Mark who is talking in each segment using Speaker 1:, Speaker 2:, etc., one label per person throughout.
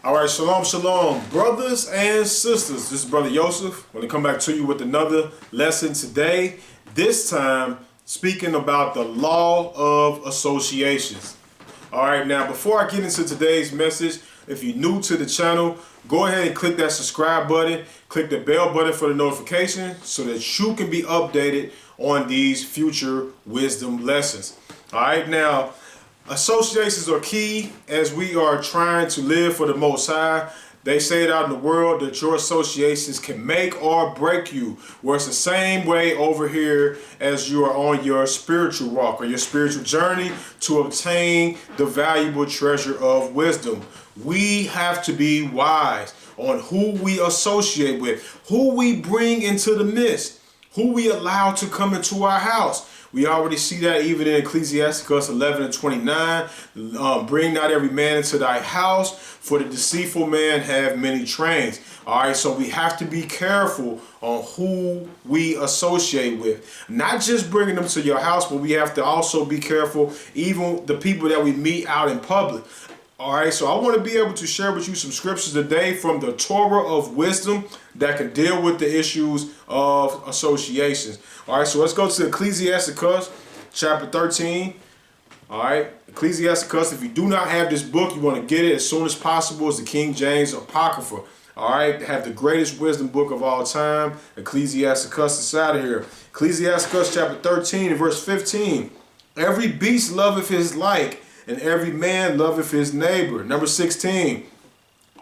Speaker 1: All right, shalom, shalom, brothers and sisters. This is Brother Joseph. I'm going to come back to you with another lesson today. This time, speaking about the law of associations. All right, now before I get into today's message, if you're new to the channel, go ahead and click that subscribe button. Click the bell button for the notification so that you can be updated on these future wisdom lessons. All right, now, associations are key as we are trying to live for the Most High. They say it out in the world that your associations can make or break you. Where it's the same way over here as you are on your spiritual walk or your spiritual journey to obtain the valuable treasure of wisdom. We have to be wise on who we associate with, who we bring into the midst, who we allow to come into our house. We already see that even in Ecclesiastes 11:29. Bring not every man into thy house, for the deceitful man have many trains. All right, so we have to be careful on who we associate with. Not just bringing them to your house, but we have to also be careful, even the people that we meet out in public. All right, so I want to be able to share with you some scriptures today from the Torah of wisdom that can deal with the issues of associations. All right, so let's go to Ecclesiastes chapter 13. All right, Ecclesiastes, if you do not have this book, you want to get it as soon as possible. It's the King James Apocrypha. All right, they have the greatest wisdom book of all time, Ecclesiastes inside of here. Ecclesiastes chapter 13 and verse 15. Every beast loveth his like, and every man loveth his neighbor. Number 16.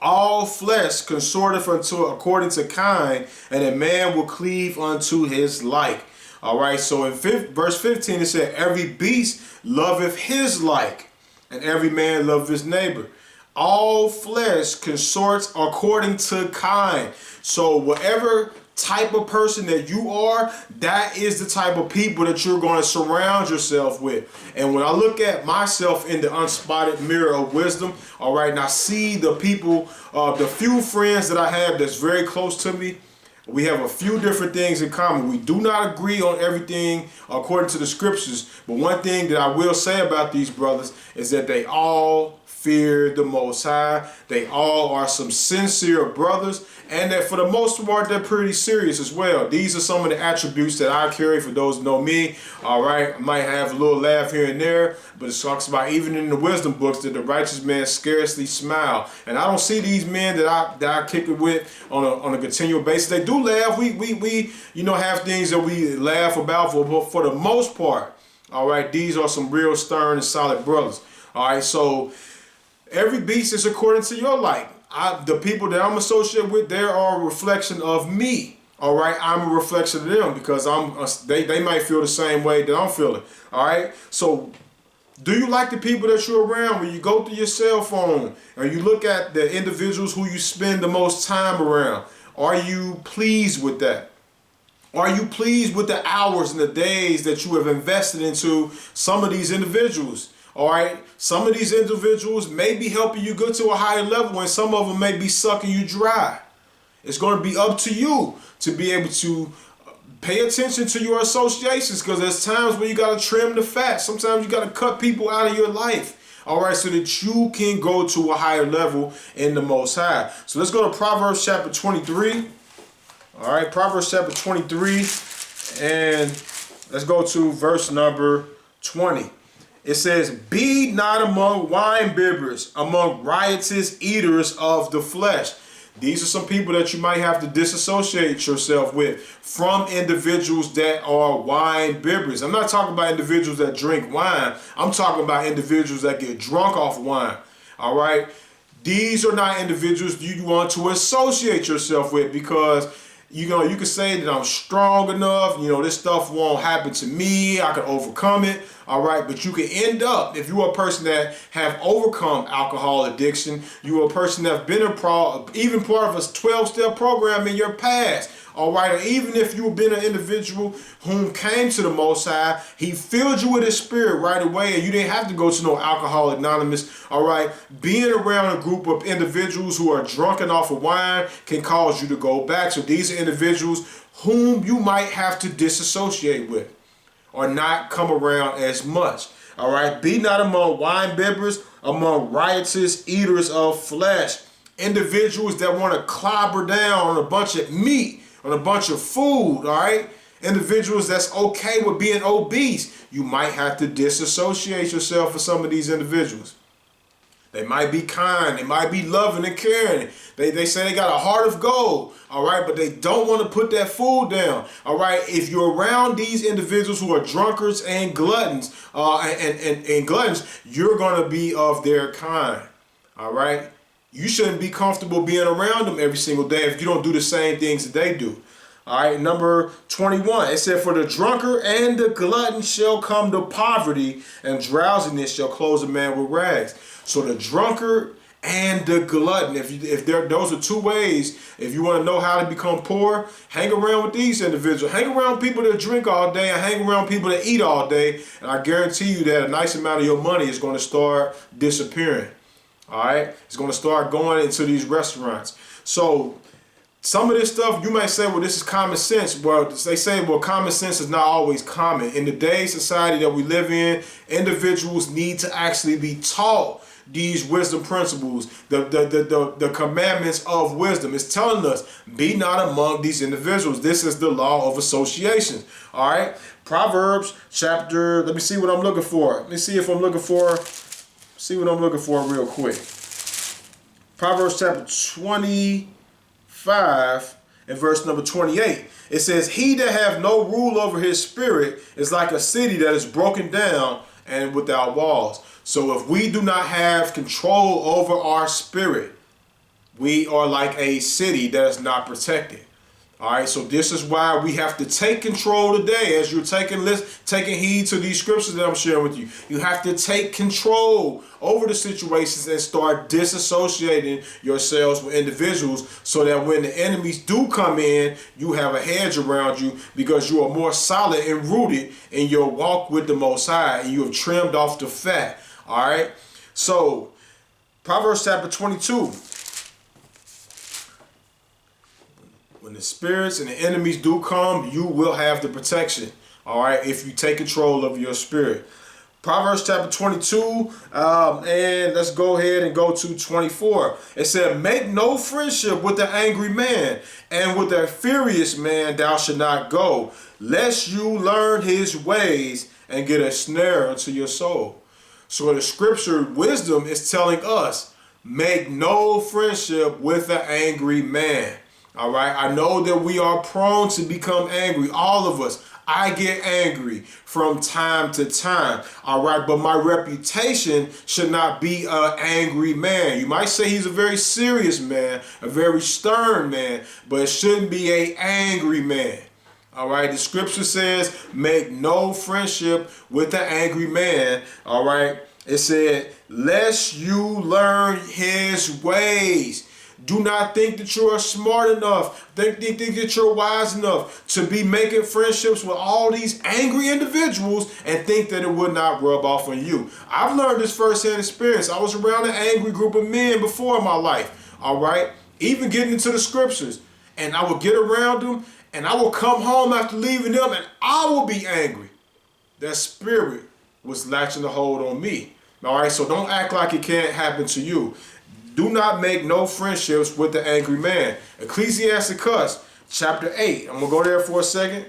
Speaker 1: All flesh consorteth unto according to kind, and a man will cleave unto his like. All right, so in verse 15 it said, every beast loveth his like, and every man loveth his neighbor. All flesh consorts according to kind. So whatever type of person that you are, that is the type of people that you're going to surround yourself with. And when I look at myself in the unspotted mirror of wisdom, all right, and I see the people, the few friends that I have that's very close to me, we have a few different things in common. We do not agree on everything according to the scriptures, but one thing that I will say about these brothers is that they all fear the Most High. They all are some sincere brothers, and that for the most part, they're pretty serious as well. These are some of the attributes that I carry for those who know me. All right, I might have a little laugh here and there, but it talks about even in the wisdom books that the righteous man scarcely smile. And I don't see these men that I kick it with on a continual basis. They do laugh. We have things that we laugh about, but for the most part, all right, these are some real stern and solid brothers. All right, so every beast is according to your like. The people that I'm associated with, they are a reflection of me. All right, I'm a reflection of them because they might feel the same way that I'm feeling. All right, so do you like the people that you're around? When you go through your cell phone and you look at the individuals who you spend the most time around, are you pleased with that? Are you pleased with the hours and the days that you have invested into some of these individuals? All right, some of these individuals may be helping you get to a higher level, and some of them may be sucking you dry. It's going to be up to you to be able to pay attention to your associations, because there's times where you got to trim the fat. Sometimes you got to cut people out of your life, all right, so that you can go to a higher level in the Most High. So let's go to Proverbs chapter 23. All right, Proverbs chapter 23, and let's go to verse number 20. It says, be not among wine bibbers, among riotous eaters of the flesh. These are some people that you might have to disassociate yourself with from individuals that are wine bibbers. I'm not talking about individuals that drink wine. I'm talking about individuals that get drunk off wine. All right. These are not individuals you want to associate yourself with, because you can say that I'm strong enough, this stuff won't happen to me, I can overcome it, all right? But you can end up, if you're a person that have overcome alcohol addiction, you're a person that's been even part of a 12-step program in your past, all right? Or even if you've been an individual whom came to the Most High, he filled you with his spirit right away, and you didn't have to go to no Alcoholics Anonymous, all right? Being around a group of individuals who are drunken off of wine can cause you to go back. So these are individuals whom you might have to disassociate with or not come around as much. All right, be not among wine bibbers, among riotous eaters of flesh, individuals that want to clobber down on a bunch of meat, on a bunch of food, all right? Individuals that's okay with being obese, you might have to disassociate yourself from some of these individuals. They might be kind, they might be loving and caring. They say they got a heart of gold, all right, but they don't want to put that food down, all right? If you're around these individuals who are drunkards and gluttons, and gluttons, you're going to be of their kind, all right? You shouldn't be comfortable being around them every single day if you don't do the same things that they do. All right, number 21, it said, for the drunkard and the glutton shall come to poverty, and drowsiness shall clothe a man with rags. So the drunkard and the glutton, those are two ways, if you want to know how to become poor, hang around with these individuals. Hang around people that drink all day and hang around people that eat all day, and I guarantee you that a nice amount of your money is going to start disappearing. All right, it's going to start going into these restaurants. So some of this stuff, you might say, well, this is common sense. Well, they say, well, common sense is not always common. In today's society that we live in, individuals need to actually be taught these wisdom principles, the commandments of wisdom. It's telling us, be not among these individuals. This is the law of association. All right, Proverbs chapter, let me see what I'm looking for. Let me see if I'm looking for, see what I'm looking for real quick. Proverbs chapter 25 and verse number 28. It says, he that have no rule over his spirit is like a city that is broken down and without walls. So if we do not have control over our spirit, we are like a city that is not protected. All right, so this is why we have to take control today. As you're taking heed to these scriptures that I'm sharing with you, you have to take control over the situations and start disassociating yourselves with individuals, so that when the enemies do come in, you have a hedge around you, because you are more solid and rooted in your walk with the Most High, and you have trimmed off the fat. All right, so Proverbs chapter 22. When the spirits and the enemies do come, you will have the protection, all right, if you take control of your spirit. Proverbs chapter 22, and let's go ahead and go to 24. It said, make no friendship with the angry man, and with a furious man thou shalt not go, lest you learn his ways and get a snare unto your soul. So the scripture wisdom is telling us, make no friendship with the angry man. All right, I know that we are prone to become angry, all of us. I get angry from time to time, all right, but my reputation should not be an angry man. You might say he's a very serious man, a very stern man, but it shouldn't be an angry man. All right, the scripture says, make no friendship with the angry man. All right, it said, lest you learn his ways. Do not think that you are smart enough, think that you're wise enough to be making friendships with all these angry individuals and think that it would not rub off on you. I've learned this firsthand experience. I was around an angry group of men before in my life, all right? Even getting into the scriptures. And I would get around them, and I will come home after leaving them, and I will be angry. That spirit was latching a hold on me, all right? So don't act like it can't happen to you. Do not make no friendships with the angry man. Ecclesiasticus chapter 8. I'm going to go there for a second.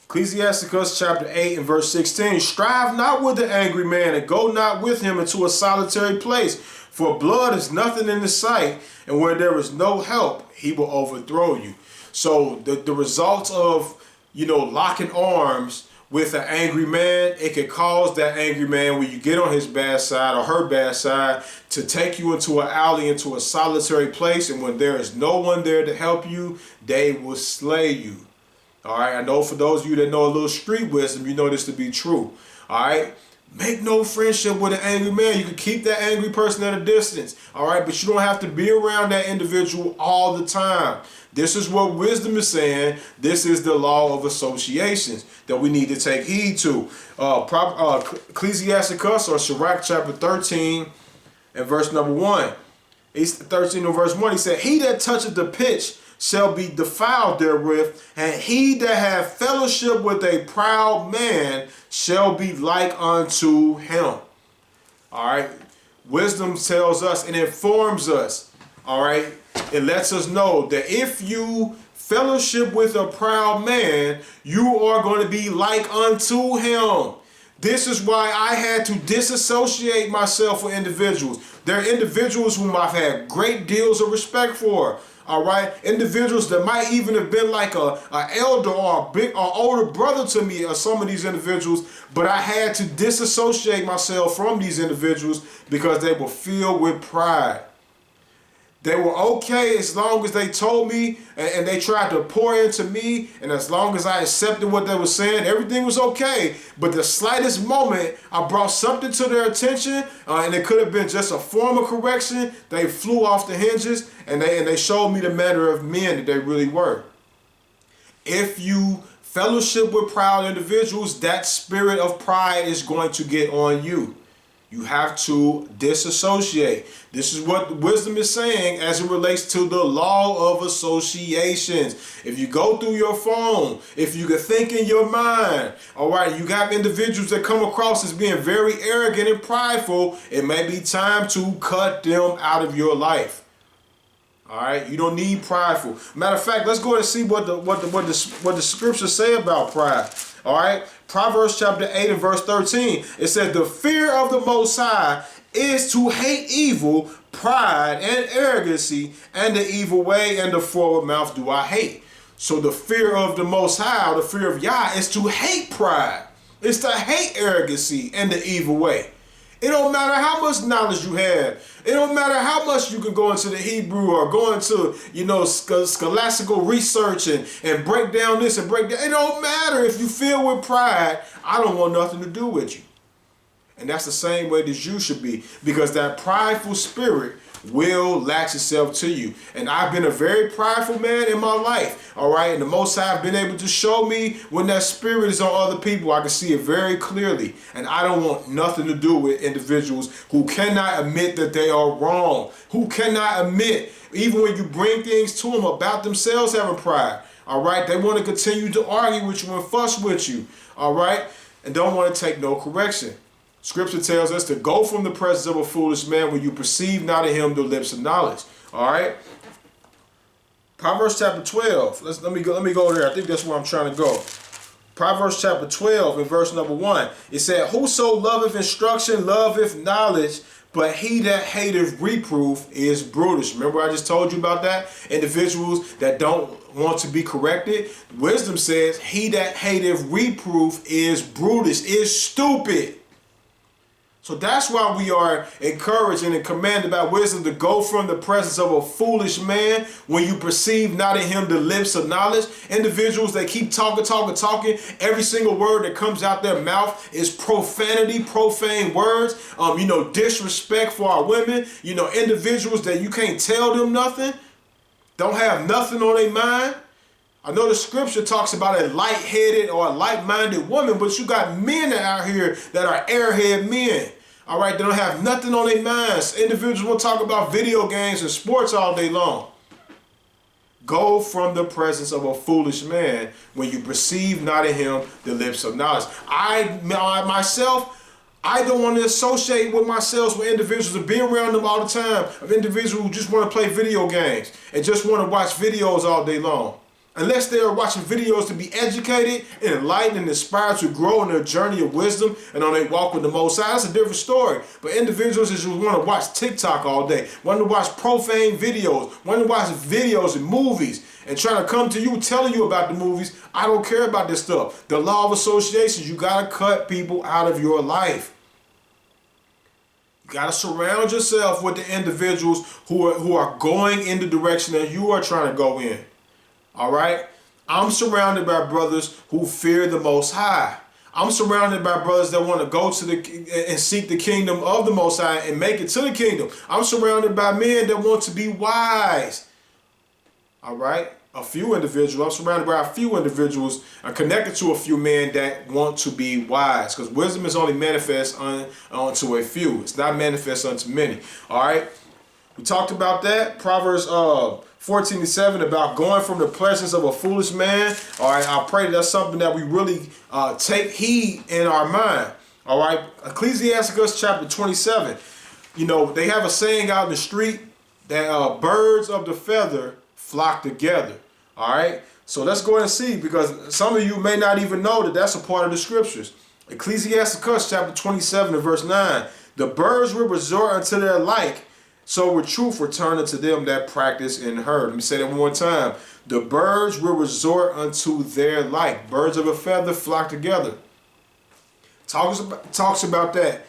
Speaker 1: Ecclesiasticus chapter 8 and verse 16. Strive not with the angry man, and go not with him into a solitary place. For blood is nothing in his sight, and where there is no help, he will overthrow you. So the results of, locking arms with an angry man, it could cause that angry man, when you get on his bad side or her bad side, to take you into an alley, into a solitary place, and when there is no one there to help you, they will slay you. All right, I know for those of you that know a little street wisdom, you know this to be true. All right, make no friendship with an angry man. You can keep that angry person at a distance. All right, but you don't have to be around that individual all the time. This is what wisdom is saying. This is the law of associations that we need to take heed to. Ecclesiasticus or Sirach chapter 13 and verse number 1. 13 and verse 1, he said, he that toucheth the pitch shall be defiled therewith, and he that hath fellowship with a proud man shall be like unto him. All right. Wisdom tells us and informs us all right, it lets us know that if you fellowship with a proud man, you are going to be like unto him. This is why I had to disassociate myself with individuals. There are individuals whom I've had great deals of respect for. All right, individuals that might even have been like a elder or a big or older brother to me, or some of these individuals, but I had to disassociate myself from these individuals because they were filled with pride. They were okay as long as they told me and they tried to pour into me, and as long as I accepted what they were saying, everything was okay. But the slightest moment I brought something to their attention, and it could have been just a form of correction, they flew off the hinges, and they showed me the manner of men that they really were. If you fellowship with proud individuals, that spirit of pride is going to get on you. You have to disassociate. This is what wisdom is saying as it relates to the law of associations. If you go through your phone, if you can think in your mind, all right, you got individuals that come across as being very arrogant and prideful, it may be time to cut them out of your life. All right, you don't need prideful. Matter of fact, let's go ahead and see what the scriptures say about pride. All right, Proverbs chapter 8 and verse 13. It says, "The fear of the Most High is to hate evil, pride and arrogancy, and the evil way and the forward mouth do I hate." So the fear of the Most High, or the fear of Yah, is to hate pride. It's to hate arrogancy and the evil way. It don't matter how much knowledge you have. It don't matter how much you can go into the Hebrew or go into, scholastical research and break down this and break that. It don't matter if you feel with pride. I don't want nothing to do with you. And that's the same way that you should be, because that prideful spirit will latch itself to you. And I've been a very prideful man in my life, all right? And the Most High have been able to show me when that spirit is on other people. I can see it very clearly. And I don't want nothing to do with individuals who cannot admit that they are wrong, who cannot admit, even when you bring things to them about themselves having pride, all right? They want to continue to argue with you and fuss with you, all right? And don't want to take no correction. Scripture tells us to go from the presence of a foolish man when you perceive not in him the lips of knowledge. All right. Proverbs chapter 12. Let me go there. I think that's where I'm trying to go. Proverbs chapter 12 and verse number 1. It said, "Whoso loveth instruction loveth knowledge, but he that hateth reproof is brutish." Remember I just told you about that? Individuals that don't want to be corrected. Wisdom says, "He that hateth reproof is brutish," is stupid. So that's why we are encouraged and commanded by wisdom to go from the presence of a foolish man when you perceive not in him the lips of knowledge. Individuals that keep talking. Every single word that comes out their mouth is profanity, profane words, disrespect for our women. Individuals that you can't tell them nothing, don't have nothing on their mind. I know the scripture talks about a light-headed or a light-minded woman, but you got men out here that are airhead men. All right, they don't have nothing on their minds. Individuals will talk about video games and sports all day long. Go from the presence of a foolish man when you perceive not in him the lips of knowledge. I don't want to associate with myself with individuals and be around them all the time, of individuals who just want to play video games and just want to watch videos all day long. Unless they are watching videos to be educated and enlightened and inspired to grow in their journey of wisdom and on their walk with the Most High, that's a different story. But individuals that just want to watch TikTok all day, want to watch profane videos, want to watch videos and movies, and trying to come to you telling you about the movies, I don't care about this stuff. The law of associations, you got to cut people out of your life. You got to surround yourself with the individuals who are going in the direction that you are trying to go in. All right, I'm surrounded by brothers who fear the Most High. I'm surrounded by brothers that want to go to and seek the kingdom of the Most High and make it to the kingdom. I'm surrounded by men that want to be wise. All right, I'm surrounded by a few individuals. I'm connected to a few men that want to be wise, because wisdom is only manifest unto a few. It's not manifest unto many. All right, we talked about that. Proverbs 14:7 about going from the presence of a foolish man. All right, I pray that's something that we really take heed in our mind. All right, Ecclesiasticus chapter 27. They have a saying out in the street. that birds of the feather flock together. All right. So let's go ahead and see, because some of you may not even know that that's a part of the scriptures. Ecclesiasticus chapter 27 and verse 9. The birds will resort unto their like, so will truth return unto them that practice in her. Let me say that one more time. The birds will resort unto their like. Birds of a feather flock together. Talks about that.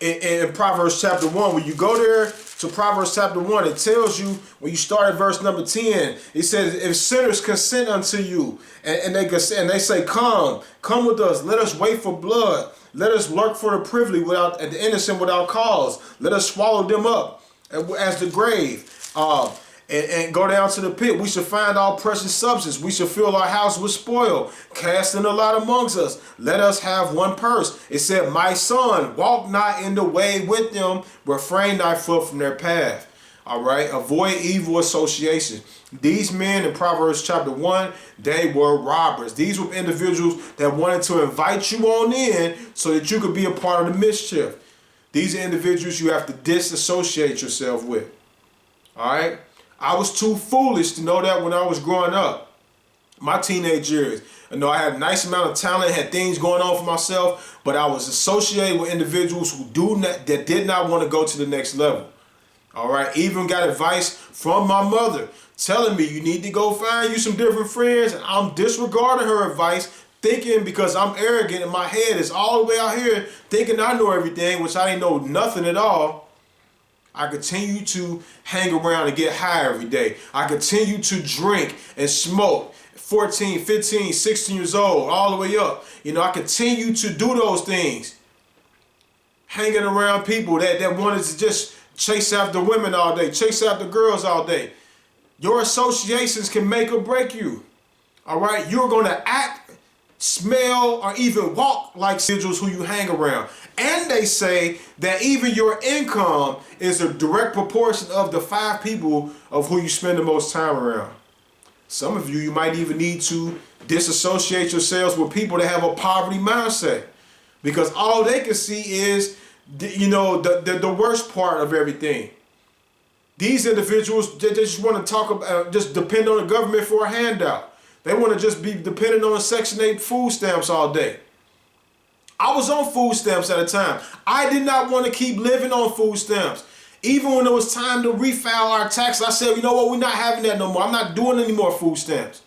Speaker 1: In Proverbs chapter 1, when you go there to Proverbs chapter 1, it tells you, when you start at verse number 10, it says, if sinners consent unto you, and they say, come with us, let us wait for blood, let us lurk for the privily and the innocent without cause, let us swallow them up as the grave. And go down to the pit. We shall find all precious substance. We shall fill our house with spoil, casting a lot amongst us. Let us have one purse. It said, my son, walk not in the way with them, refrain thy foot from their path. All right, avoid evil associations. These men in Proverbs chapter 1, they were robbers. These were individuals that wanted to invite you on in so that you could be a part of the mischief. These are individuals you have to disassociate yourself with. All right. I was too foolish to know that when I was growing up. My teenage years. I know I had a nice amount of talent, had things going on for myself, but I was associated with individuals that did not want to go to the next level. All right. Even got advice from my mother telling me you need to go find you some different friends. And I'm disregarding her advice, thinking because I'm arrogant and my head is all the way out here thinking I know everything, which I didn't know nothing at all. I continue to hang around and get high every day. I continue to drink and smoke. 14, 15, 16 years old, all the way up. You know, I continue to do those things. Hanging around people that wanted to just chase after women all day, chase after girls all day. Your associations can make or break you. All right? You're going to act, smell, or even walk like individuals who you hang around. And they say that even your income is a direct proportion of the 5 people of who you spend the most time around. Some of you might even need to disassociate yourselves with people that have a poverty mindset, because all they can see is, the worst part of everything. These individuals, they just want to talk about, just depend on the government for a handout. They want to just be dependent on Section 8 food stamps all day. I was on food stamps at a time. I did not want to keep living on food stamps. Even when it was time to refile our taxes, I said, you know what, we're not having that no more. I'm not doing any more food stamps.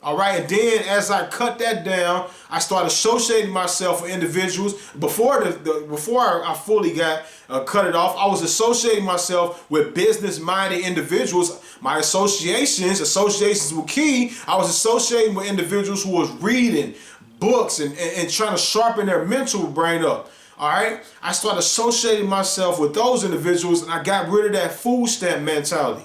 Speaker 1: All right, and then as I cut that down, I started associating myself with individuals. Before I fully got cut it off, I was associating myself with business-minded individuals. My associations were key. I was associating with individuals who was reading books and trying to sharpen their mental brain up. All right, I started associating myself with those individuals, and I got rid of that food stamp mentality.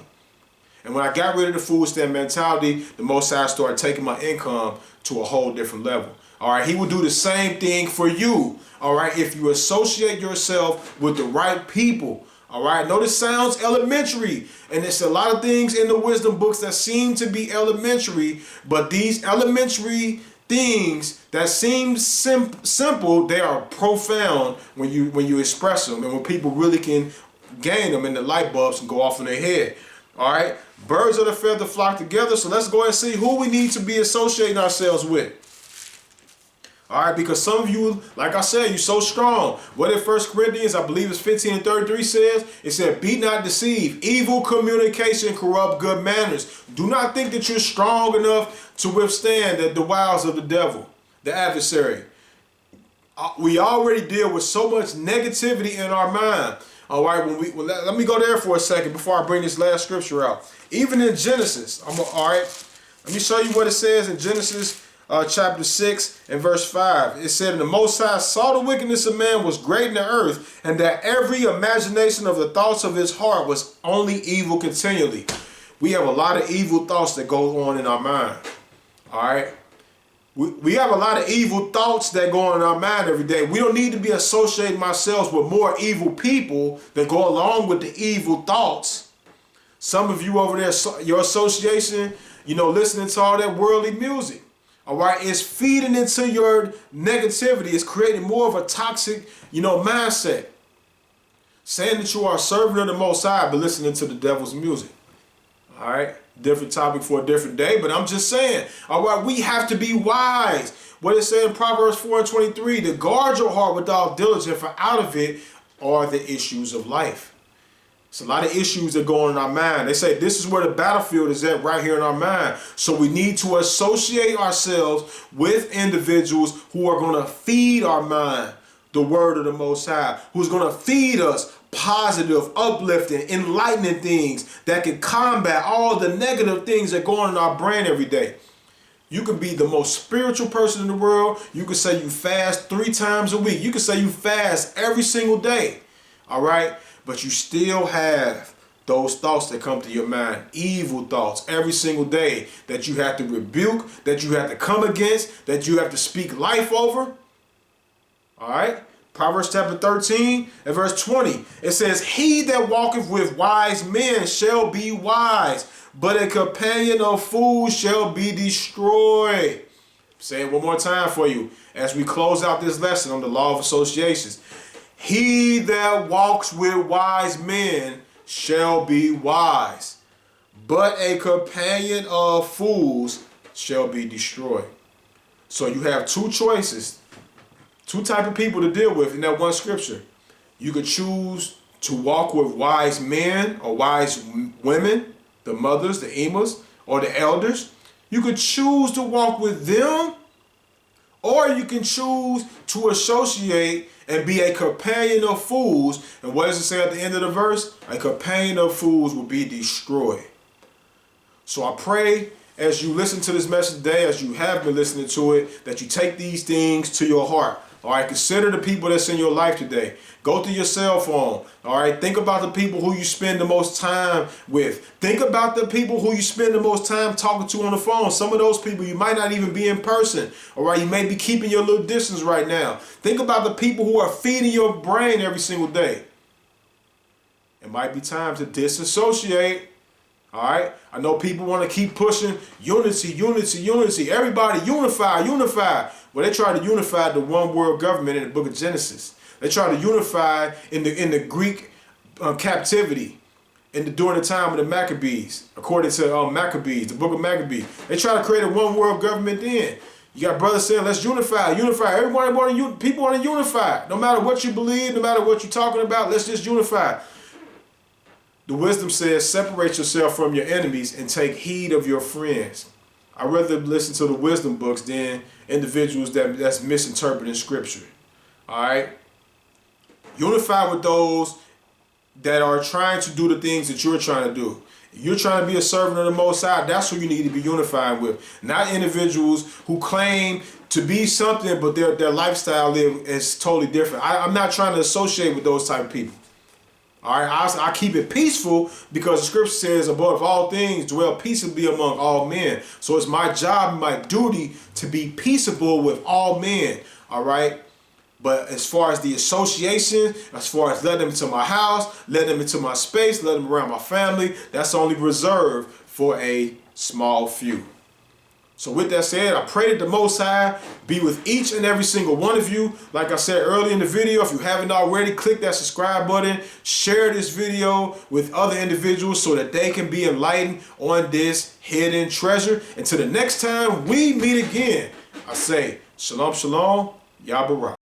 Speaker 1: And when I got rid of the food stamp mentality, the Most High started taking my income to a whole different level. All right, He will do the same thing for you. All right, if you associate yourself with the right people. All right, I know this sounds elementary, and there's a lot of things in the wisdom books that seem to be elementary, but these elementary things that seem simple, they are profound when you express them, and when people really can gain them, and the light bulbs can go off in their head. All right, birds of the feather flock together. So let's go ahead and see who we need to be associating ourselves with. All right, because some of you, like I said, you're so strong. What did 1 Corinthians, I believe it's 15 and 33 says? It said, be not deceived. Evil communication corrupt good manners. Do not think that you're strong enough to withstand the wiles of the devil, the adversary. We already deal with so much negativity in our mind. All right, let me go there for a second before I bring this last scripture out. Even in Genesis, all right, let me show you what it says in Genesis chapter 6 and verse 5. It said, and the Most High saw the wickedness of man was great in the earth, and that every imagination of the thoughts of his heart was only evil continually. We have a lot of evil thoughts that go on in our mind. All right. We have a lot of evil thoughts that go on in our mind every day. We don't need to be associating ourselves with more evil people that go along with the evil thoughts. Some of you over there, your association, listening to all that worldly music, all right, it's feeding into your negativity. It's creating more of a toxic, mindset. saying that you are a servant of the Most High, but listening to the devil's music. All right, different topic for a different day, but I'm just saying, all right, we have to be wise. What it said in Proverbs 4:23, to guard your heart with all diligence, for out of it are the issues of life. It's a lot of issues that go on in our mind. They say this is where the battlefield is at, right here in our mind. So we need to associate ourselves with individuals who are going to feed our mind the word of the Most High, who's going to feed us positive, uplifting, enlightening things that can combat all the negative things that go on in our brain every day. You can be the most spiritual person in the world. You can say you fast 3 times a week. You can say you fast every single day. All right? But you still have those thoughts that come to your mind, evil thoughts every single day that you have to rebuke, that you have to come against, that you have to speak life over. All right? Proverbs chapter 13 and verse 20. It says, he that walketh with wise men shall be wise, but a companion of fools shall be destroyed. Say it one more time for you as we close out this lesson on the law of associations. He that walks with wise men shall be wise, but a companion of fools shall be destroyed. So you have 2 choices, 2 types of people to deal with in that one scripture. You could choose to walk with wise men or wise women, the mothers, the emas, or the elders. You could choose to walk with them, or you can choose to associate and be a companion of fools. And what does it say at the end of the verse? A companion of fools will be destroyed. So I pray as you listen to this message today, as you have been listening to it, that you take these things to your heart. All right, consider the people that's in your life today. Go through your cell phone. All right, think about the people who you spend the most time with. Think about the people who you spend the most time talking to on the phone. Some of those people you might not even be in person. All right, you may be keeping your little distance right now. Think about the people who are feeding your brain every single day. It might be time to disassociate. All right, I know people want to keep pushing unity, unity, unity. Everybody unify, unify. Well, they try to unify the one world government in the book of Genesis. They try to unify in the Greek captivity during the time of the Maccabees, according to Maccabees, the book of Maccabees. They try to create a one world government then. You got brothers saying, let's unify, unify. Everybody people want to unify. No matter what you believe, no matter what you're talking about, let's just unify. The wisdom says, separate yourself from your enemies and take heed of your friends. I'd rather listen to the wisdom books than individuals that's misinterpreting scripture. All right? Unify with those that are trying to do the things that you're trying to do. You're trying to be a servant of the Most High. That's who you need to be unified with. Not individuals who claim to be something, but their lifestyle is totally different. I'm not trying to associate with those type of people. All right, I keep it peaceful because the scripture says, above all things, dwell peaceably among all men. So it's my job and my duty to be peaceable with all men. All right. But as far as the association, as far as letting them into my house, letting them into my space, letting them around my family, that's only reserved for a small few. So with that said, I pray that the Most High be with each and every single one of you. Like I said earlier in the video, if you haven't already, click that subscribe button, share this video with other individuals so that they can be enlightened on this hidden treasure. Until the next time we meet again, I say, shalom, shalom, Yah Barah.